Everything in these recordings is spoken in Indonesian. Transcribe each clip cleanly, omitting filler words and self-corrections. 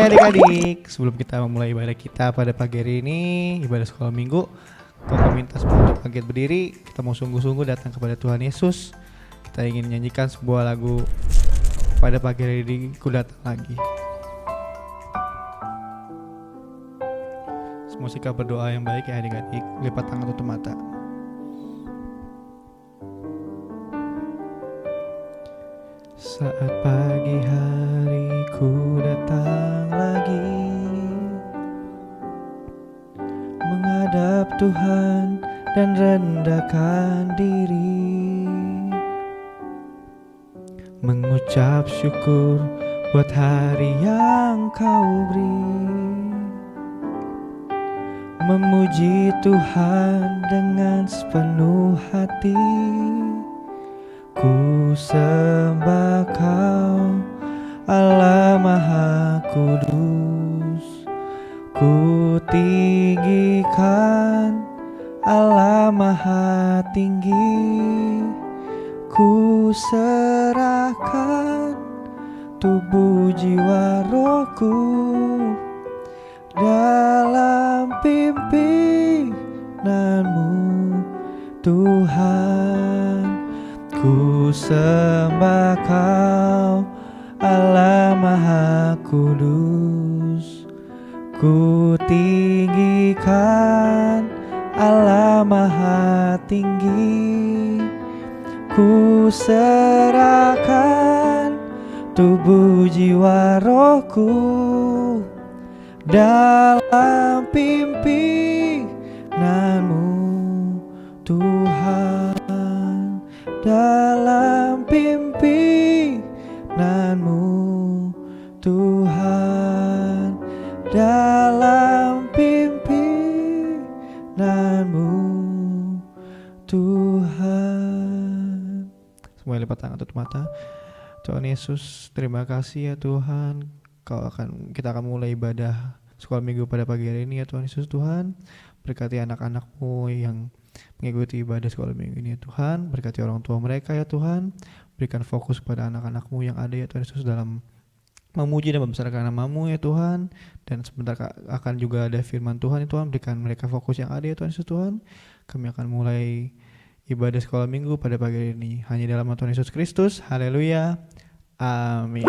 adik-adik, sebelum kita memulai ibadah kita pada pagi hari ini, ibadah sekolah minggu, kau minta semua untuk bangkit berdiri, kita mau sungguh-sungguh datang kepada Tuhan Yesus. Kita ingin menyanyikan sebuah lagu pada pagi hari ini, ku datang lagi. Semua sikap berdoa yang baik ya adik-adik, lipat tangan tutup mata. Saat pagi hari ku datang lagi menghadap Tuhan dan rendahkan diri, mengucap syukur buat hari yang kau beri, memuji Tuhan dengan sepenuh hati. Ku sembah Kau, Allah Maha Kudus. Ku tinggikan Allah Maha Tinggi. Ku serahkan tubuh jiwa rohku dalam pimpinanmu Tuhan. Ku sembah Kau, Allah Maha Kudus. Ku tinggikan Allah Maha Tinggi. Ku serahkan tubuh jiwa rohku dalam pimpinanmu Tuhan. Dalam pimpinanmu Tuhan, dalam pimpinanmu Tuhan. Semua lipat tangan tutup mata. Tuhan Yesus, terima kasih ya Tuhan. Kita akan mulai ibadah sekolah minggu pada pagi hari ini ya Tuhan Yesus. Tuhan, berkati anak-anak-Mu yang mengikuti ibadah sekolah minggu ini ya Tuhan. Berkati orang tua mereka ya Tuhan. Berikan fokus kepada anak-anak-Mu yang ada ya Tuhan Yesus dalam memuji dan membesarkan nama-Mu ya Tuhan. Dan sebentar akan juga ada firman Tuhan ya Tuhan. Berikan mereka fokus yang ada ya Tuhan Yesus Tuhan. Kami akan mulai ibadah sekolah minggu pada pagi hari ini hanya dalam nama Tuhan Yesus Kristus. Haleluya. Amin.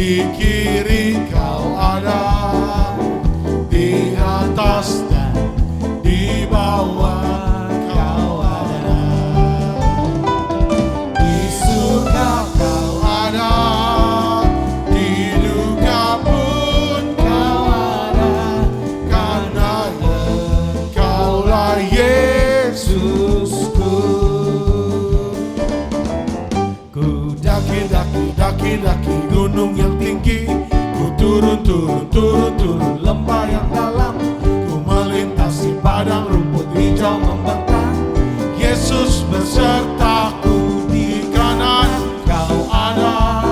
di kiri kau ada, di atas dan di bawah kau ada, di suka kau ada, di duka pun kau ada, karena Engkaulah Yesusku. Ku daki gunung yang tinggi, ku turun lembah yang dalam, ku melintasi padang rumput hijau membentang. Yesus besertaku, di kanan kau ada,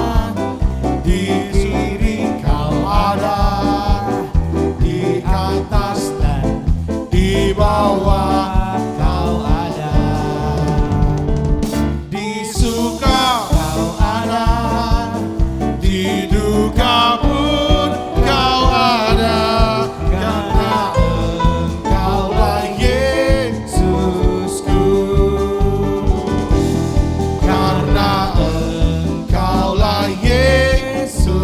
di kiri kau ada, di atas dan di bawah kau ada, di suka kau ada, di duka pun kau ada, karena Engkaulah Yesusku, karena Engkaulah Yesusku,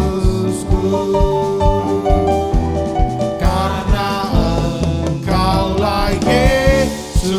karena Engkaulah Yesusku.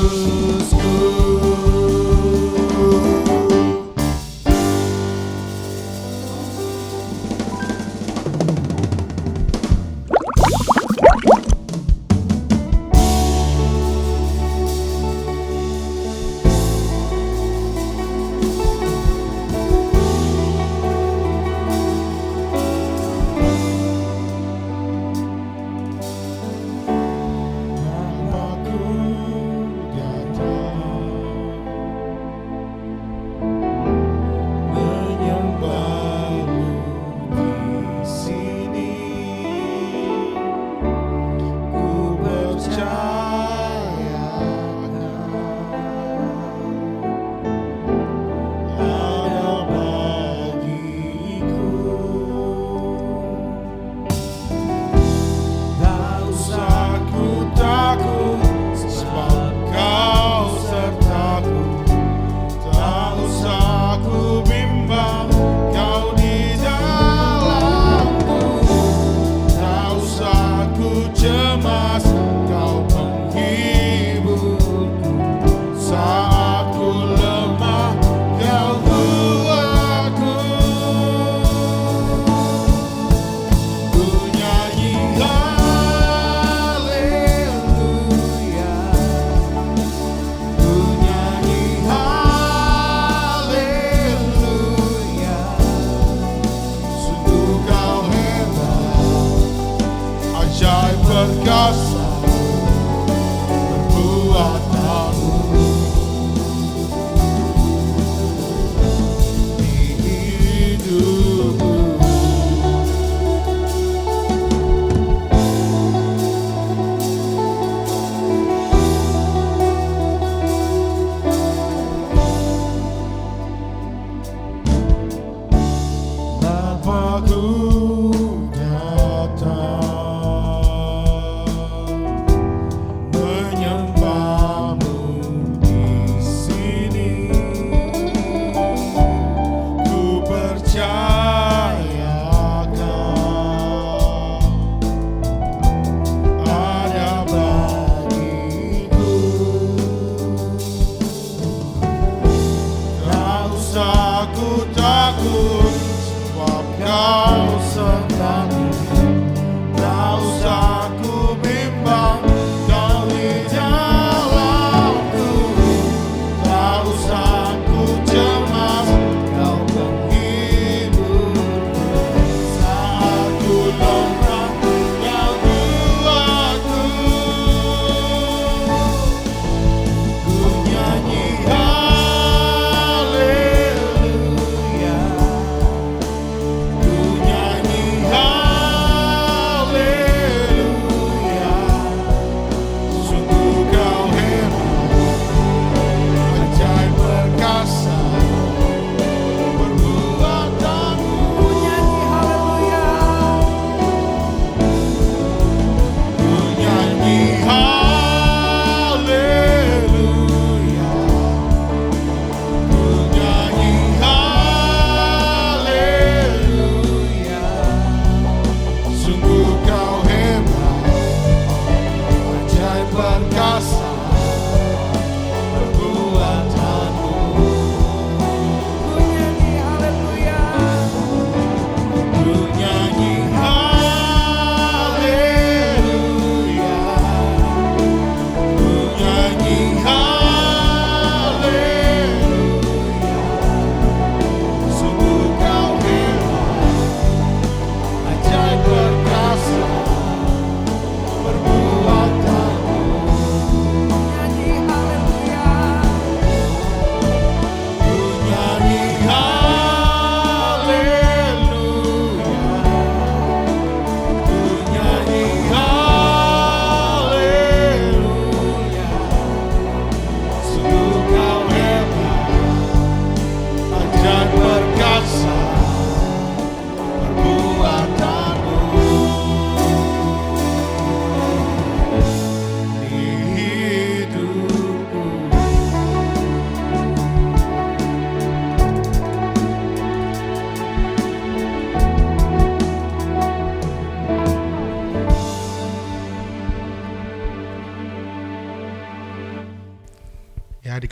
Perkasa perbuatanmu di hidupku. Bapakku datang menyembahmu di sini. Ku percaya Kau ada bagiku. Tak usah ku takut, sebab Kau sertaku. Tak usah ku bimbang, Kau di dalamku. Tak usah ku cemas, Kau penghiburku. Saat ku longkang, Kau kuatku. Ku nyanyi haleluya, ku nyanyi haleluya.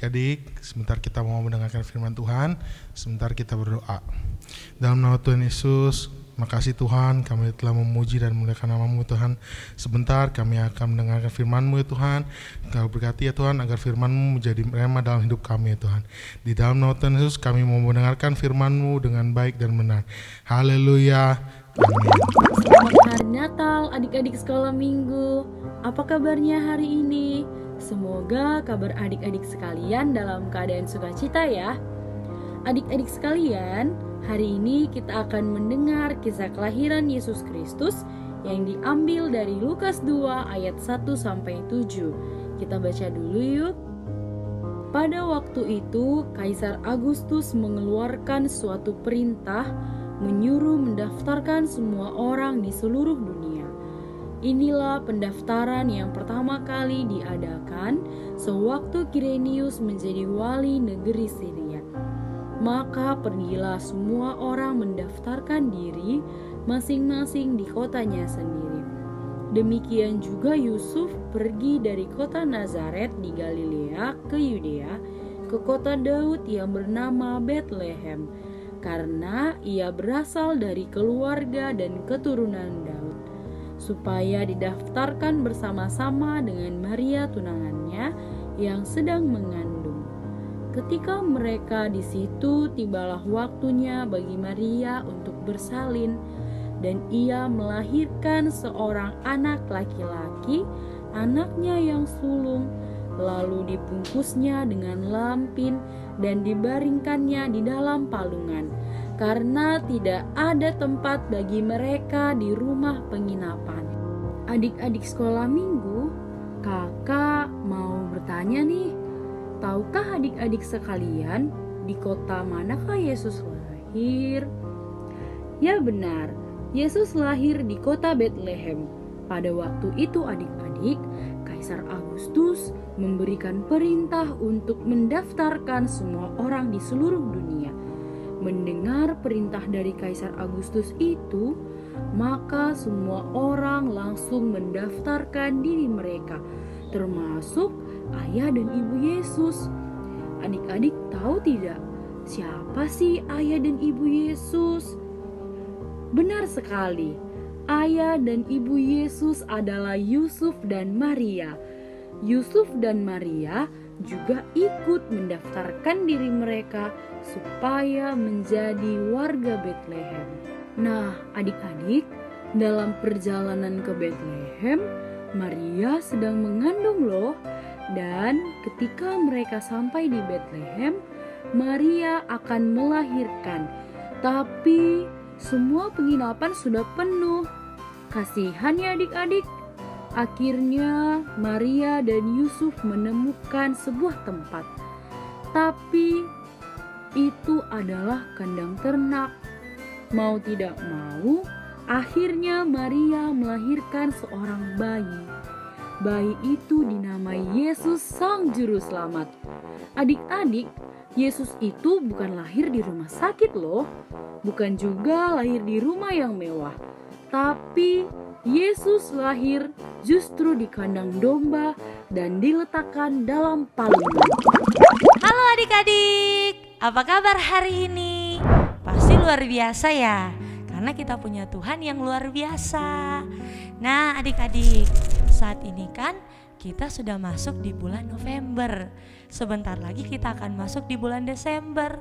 adik-adik, sebentar kita mau mendengarkan firman Tuhan, sebentar kita berdoa. Dalam nama Tuhan Yesus, makasih Tuhan, kami telah memuji dan memuliakan nama-Mu Tuhan. Sebentar kami akan mendengarkan firman-Mu ya Tuhan. Engkau berkati ya Tuhan, agar firman-Mu menjadi rema dalam hidup kami ya Tuhan. Di dalam nama Tuhan Yesus kami mau mendengarkan firman-Mu dengan baik dan benar. Haleluya. Amin. Selamat hari Natal adik-adik sekolah minggu. Apa kabarnya hari ini? Semoga kabar adik-adik sekalian dalam keadaan sukacita ya. Adik-adik sekalian, hari ini kita akan mendengar kisah kelahiran Yesus Kristus yang diambil dari Lukas 2 ayat 1-7. Kita baca dulu yuk. Pada waktu itu, Kaisar Agustus mengeluarkan suatu perintah menyuruh mendaftarkan semua orang di seluruh dunia. Inilah pendaftaran yang pertama kali diadakan sewaktu Kirenius menjadi wali negeri Syria. Maka pergilah semua orang mendaftarkan diri masing-masing di kotanya sendiri. Demikian juga Yusuf pergi dari kota Nazaret di Galilea ke Yudea, ke kota Daud yang bernama Betlehem, karena ia berasal dari keluarga dan keturunan Daud, supaya didaftarkan bersama-sama dengan Maria tunangannya yang sedang mengandung. Ketika mereka di situ, tibalah waktunya bagi Maria untuk bersalin, dan ia melahirkan seorang anak laki-laki, anaknya yang sulung. Lalu dibungkusnya dengan lampin dan dibaringkannya di dalam palungan, karena tidak ada tempat bagi mereka di rumah penginapan. Adik-adik sekolah minggu, kakak mau bertanya nih, tahukah adik-adik sekalian di kota manakah Yesus lahir? Ya benar, Yesus lahir di kota Betlehem. Pada waktu itu adik-adik, Kaisar Agustus memberikan perintah untuk mendaftarkan semua orang di seluruh dunia. Mendengar perintah dari Kaisar Agustus itu, maka semua orang langsung mendaftarkan diri mereka, termasuk ayah dan ibu Yesus. Adik-adik tahu tidak, siapa sih ayah dan ibu Yesus? Benar sekali, ayah dan ibu Yesus adalah Yusuf dan Maria. Yusuf dan Maria juga ikut mendaftarkan diri mereka supaya menjadi warga Betlehem. Nah, adik-adik, dalam perjalanan ke Betlehem, Maria sedang mengandung loh. Dan ketika mereka sampai di Betlehem, Maria akan melahirkan. Tapi semua penginapan sudah penuh. Kasihan ya adik-adik. Akhirnya Maria dan Yusuf menemukan sebuah tempat. Tapi itu adalah kandang ternak. Mau tidak mau, akhirnya Maria melahirkan seorang bayi. Bayi itu dinamai Yesus Sang Juru Selamat. Adik-adik, Yesus itu bukan lahir di rumah sakit loh. Bukan juga lahir di rumah yang mewah. Tapi Yesus lahir justru di kandang domba dan diletakkan dalam palungan. Halo adik-adik, apa kabar hari ini? Pasti luar biasa ya, karena kita punya Tuhan yang luar biasa. Nah adik-adik, saat ini kan kita sudah masuk di bulan November. Sebentar lagi kita akan masuk di bulan Desember.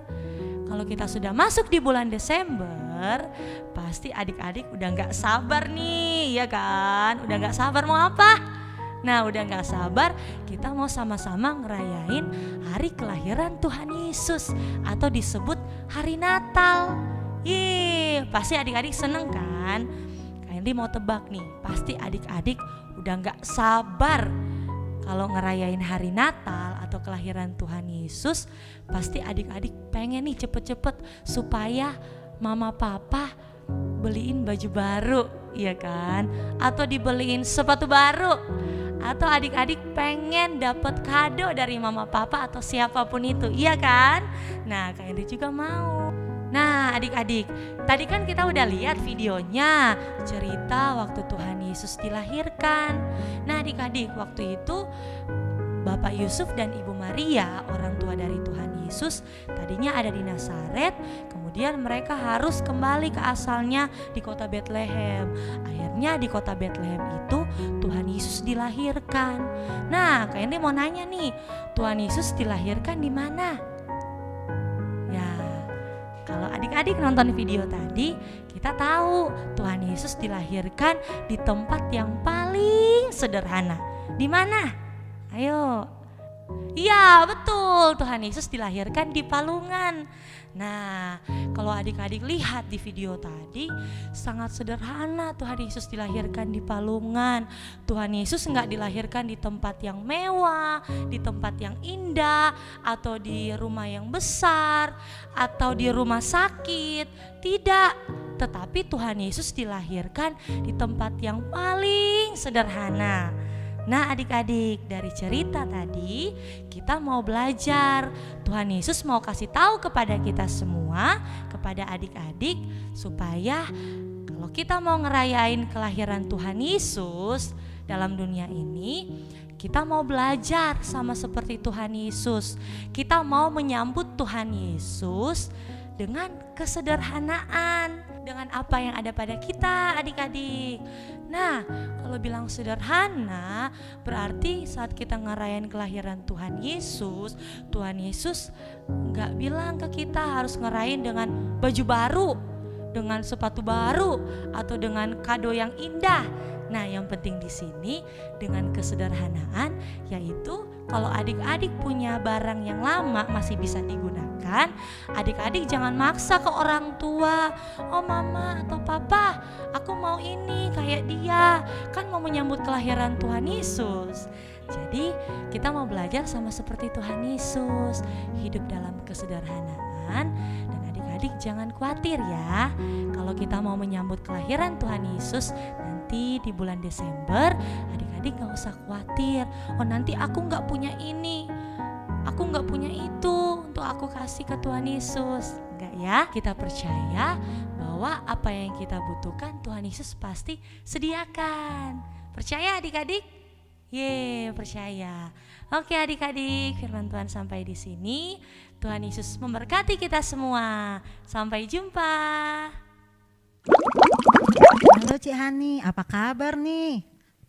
Kalau kita sudah masuk di bulan Desember, pasti adik-adik udah gak sabar nih, ya kan? Udah gak sabar mau apa? Nah udah gak sabar, kita mau sama-sama ngerayain hari kelahiran Tuhan Yesus, atau disebut hari Natal. Ih, pasti adik-adik seneng kan? Kak Henry mau tebak nih, pasti adik-adik udah gak sabar kalau ngerayain hari Natal atau kelahiran Tuhan Yesus. Pasti adik-adik pengen nih cepet-cepet supaya mama papa beliin baju baru, iya kan? Atau dibeliin sepatu baru. Atau adik-adik pengen dapat kado dari mama papa atau siapapun itu, iya kan? Nah Kak Henry juga mau. Nah adik-adik, tadi kan kita udah lihat videonya, cerita waktu Tuhan Yesus dilahirkan. Nah adik-adik, waktu itu Bapak Yusuf dan Ibu Maria, orang tua dari Tuhan Yesus, tadinya ada di Nazaret, kemudian mereka harus kembali ke asalnya di kota Betlehem. Akhirnya di kota Betlehem itu Tuhan Yesus dilahirkan. Nah, Kak Henry mau nanya nih, Tuhan Yesus dilahirkan di mana? Ya, kalau adik-adik nonton video tadi, kita tahu Tuhan Yesus dilahirkan di tempat yang paling sederhana. Di mana? Ayo. Iya, betul. Tuhan Yesus dilahirkan di palungan. Nah, kalau adik-adik lihat di video tadi, sangat sederhana Tuhan Yesus dilahirkan di palungan. Tuhan Yesus nggak dilahirkan di tempat yang mewah, di tempat yang indah, atau di rumah yang besar, atau di rumah sakit. Tidak, tetapi Tuhan Yesus dilahirkan di tempat yang paling sederhana. Nah, adik-adik, dari cerita tadi kita mau belajar. Tuhan Yesus mau kasih tahu kepada kita semua, kepada adik-adik, supaya kalau kita mau ngerayain kelahiran Tuhan Yesus dalam dunia ini, kita mau belajar sama seperti Tuhan Yesus. Kita mau menyambut Tuhan Yesus dengan kesederhanaan, dengan apa yang ada pada kita, adik-adik. Nah, kalau bilang sederhana, berarti saat kita ngerayain kelahiran Tuhan Yesus gak bilang ke kita harus ngerayain dengan baju baru, dengan sepatu baru, atau dengan kado yang indah. Nah, yang penting di sini dengan kesederhanaan, yaitu kalau adik-adik punya barang yang lama masih bisa digunakan, adik-adik jangan maksa ke orang tua. Oh mama atau papa, aku mau ini kayak dia, kan mau menyambut kelahiran Tuhan Yesus. Jadi kita mau belajar sama seperti Tuhan Yesus, hidup dalam kesederhanaan. Dan adik-adik jangan khawatir ya, kalau kita mau menyambut kelahiran Tuhan Yesus nanti di bulan Desember, adik-adik gak usah khawatir. Oh nanti aku gak punya ini, aku gak punya itu untuk aku kasih ke Tuhan Yesus. Enggak ya, kita percaya bahwa apa yang kita butuhkan Tuhan Yesus pasti sediakan. Percaya adik-adik? Percaya. Oke adik-adik, firman Tuhan sampai di sini. Tuhan Yesus memberkati kita semua. Sampai jumpa. Halo Cik Hani, apa kabar nih?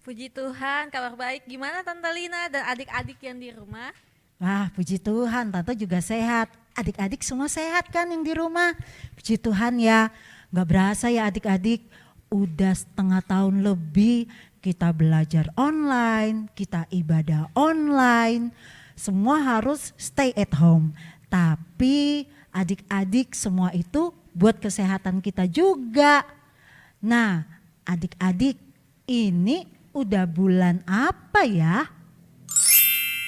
Puji Tuhan, kabar baik. Gimana Tante Lina dan adik-adik yang di rumah? Wah, puji Tuhan, Tante juga sehat. Adik-adik semua sehat kan yang di rumah? Puji Tuhan ya, gak berasa ya adik-adik, udah setengah tahun lebih kita belajar online, kita ibadah online, semua harus stay at home. Tapi adik-adik semua itu buat kesehatan kita juga. Nah, adik-adik, ini udah bulan apa ya?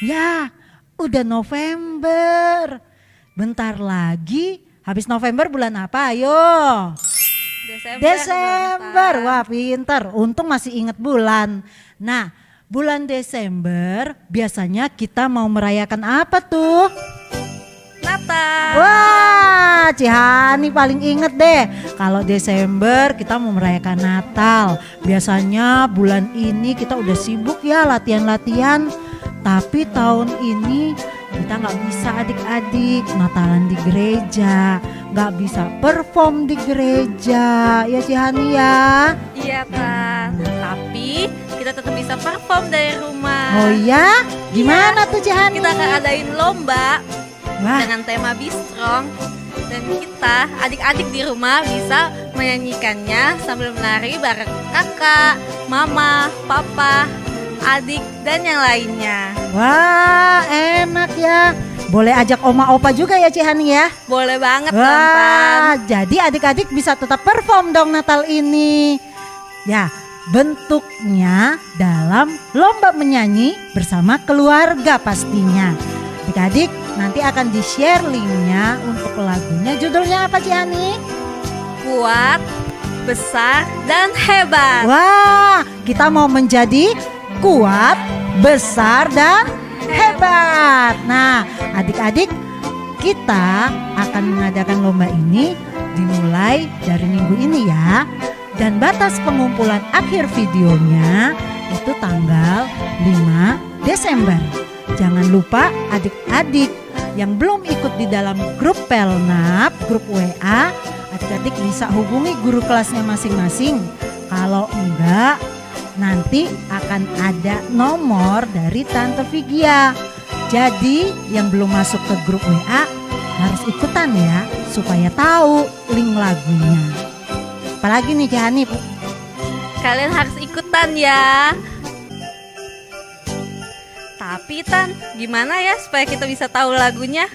Ya, udah November. Bentar lagi habis November bulan apa? Ayo. Desember. Wah, pinter. Untung masih inget bulan. Nah, bulan Desember biasanya kita mau merayakan apa tuh? Natal. Wah, Cihani paling inget deh. Kalau Desember kita mau merayakan Natal. Biasanya bulan ini kita udah sibuk ya latihan-latihan. Tapi tahun ini kita gak bisa adik-adik Natalan di gereja, gak bisa perform di gereja. Ya Cihani ya. Iya Tan, tapi kita tetap bisa perform dari rumah. Oh ya? Gimana tuh Cihani? Kita akan adain lomba. Wah. Dengan tema Be Strong. Dan kita adik-adik di rumah bisa menyanyikannya sambil menari bareng kakak, mama, papa, adik dan yang lainnya. Wah, enak ya. Boleh ajak oma opa juga ya Cihani ya. Boleh banget Wah, Tan. jadi adik-adik bisa tetap perform dong Natal ini. Ya, bentuknya dalam lomba menyanyi bersama keluarga pastinya. Adik-adik nanti akan di-share linknya untuk lagunya. Judulnya apa Cihani? Kuat, besar, dan hebat. Wah, kita mau menjadi kuat, besar, dan hebat. Nah, adik-adik, kita akan mengadakan lomba ini dimulai dari minggu ini ya. Dan batas pengumpulan akhir videonya itu tanggal 5 Desember. Jangan lupa adik-adik yang belum ikut di dalam grup Pelnap, grup WA, adik-adik bisa hubungi guru kelasnya masing-masing. Kalau enggak, nanti akan ada nomor dari Tante Vigia. Jadi yang belum masuk ke grup WA harus ikutan ya, supaya tahu link lagunya. Apalagi nih Cik Hanif? Kalian harus ikutan ya. Tapi Tan, gimana ya supaya kita bisa tahu lagunya?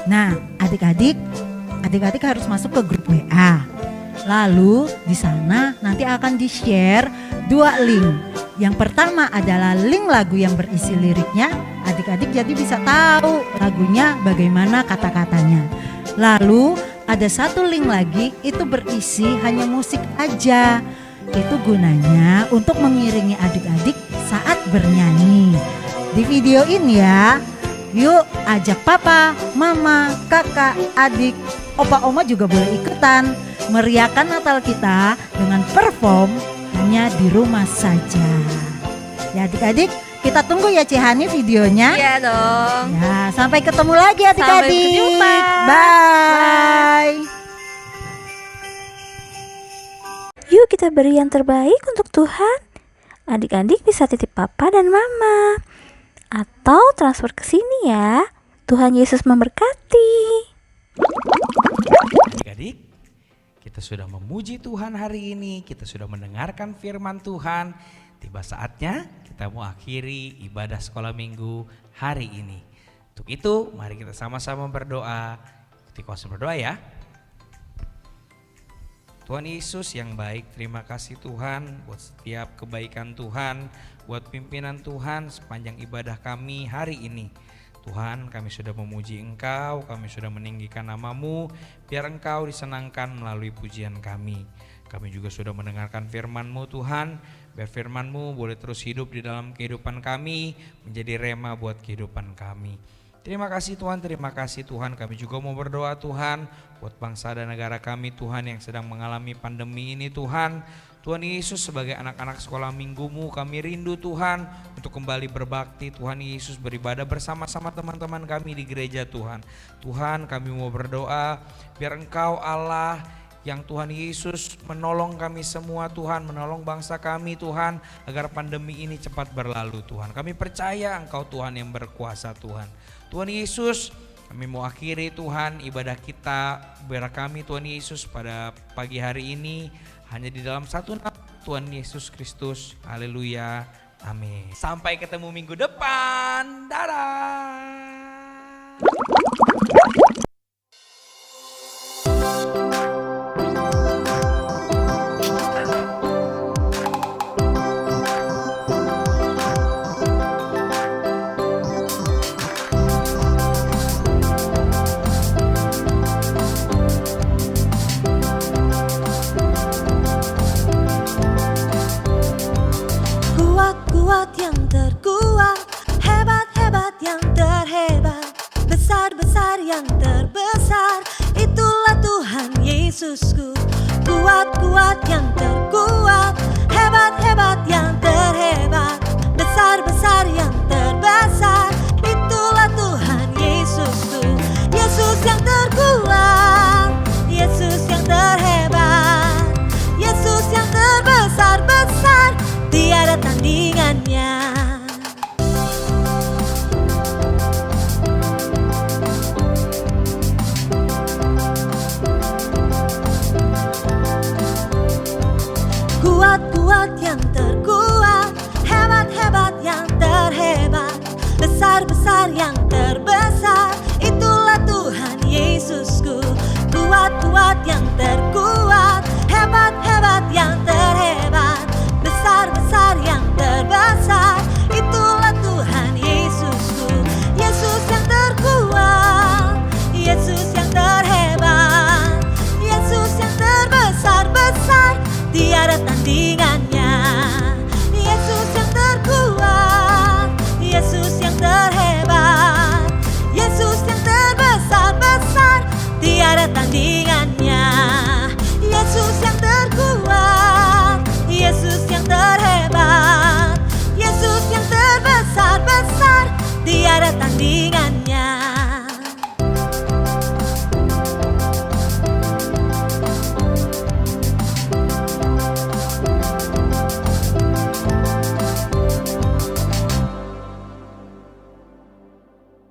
Nah, adik-adik harus masuk ke grup WA. Lalu di sana nanti akan di-share 2 link. Yang pertama adalah link lagu yang berisi liriknya. Adik-adik jadi bisa tahu lagunya bagaimana kata-katanya. Lalu ada 1 link lagi, itu berisi hanya musik aja. Itu gunanya untuk mengiringi adik-adik saat bernyanyi. Di videoin ya. Yuk ajak papa, mama, kakak, adik, opa oma juga boleh ikutan meriahkan Natal kita dengan perform hanya di rumah saja. Ya adik-adik, kita tunggu ya Cihani videonya. Iya dong. Ya, sampai ketemu lagi adik-adik. Sampai berjumpa. Bye. Yuk kita beri yang terbaik untuk Tuhan. Adik-adik bisa titip papa dan mama. Atau transfer ke sini ya. Tuhan Yesus memberkati. Adik-adik, kita sudah memuji Tuhan hari ini, kita sudah mendengarkan firman Tuhan. Tiba saatnya kita mau akhiri ibadah sekolah minggu hari ini. Untuk itu, mari kita sama-sama berdoa. Ikuti kuasa berdoa ya. Tuhan Yesus yang baik, terima kasih Tuhan buat setiap kebaikan Tuhan, buat pimpinan Tuhan sepanjang ibadah kami hari ini. Tuhan, kami sudah memuji Engkau, kami sudah meninggikan nama-Mu, biar Engkau disenangkan melalui pujian kami. Kami juga sudah mendengarkan firman-Mu Tuhan, biar firman-Mu boleh terus hidup di dalam kehidupan kami, menjadi rema buat kehidupan kami. Terima kasih Tuhan, kami juga mau berdoa Tuhan, buat bangsa dan negara kami Tuhan yang sedang mengalami pandemi ini Tuhan. Tuhan Yesus, sebagai anak-anak sekolah minggu-Mu kami rindu Tuhan untuk kembali berbakti. Tuhan Yesus, beribadah bersama-sama teman-teman kami di gereja Tuhan. Tuhan, kami mau berdoa biar Engkau Allah yang Tuhan Yesus menolong kami semua Tuhan, menolong bangsa kami Tuhan, agar pandemi ini cepat berlalu Tuhan. Kami percaya Engkau Tuhan yang berkuasa Tuhan. Tuhan Yesus, kami mau akhiri Tuhan ibadah kita, biar kami Tuhan Yesus pada pagi hari ini hanya di dalam satu nama Tuhan Yesus Kristus. Haleluya. Amin. Sampai ketemu minggu depan. Dadah. Kuat yang terkuat, hebat yang terhebat, besar yang terbesar, itulah Tuhan Yesusku. Kuat yang terkuat, hebat yang terhebat, besar yang terbesar, itulah Tuhan Yesusku. Yesus yang terkuat, Yesus yang terhebat, Yesus yang terbesar, tiada tandingannya. Kuat yang terkuat, hebat yang terhebat, besar yang terbesar, itulah Tuhan Yesusku. Kuat yang terkuat, hebat yang terhebat, besar yang terbesar, itulah Tuhan Yesusku. Yesus yang terkuat, Yesus yang terhebat, Yesus yang terbesar, tiada tandingan.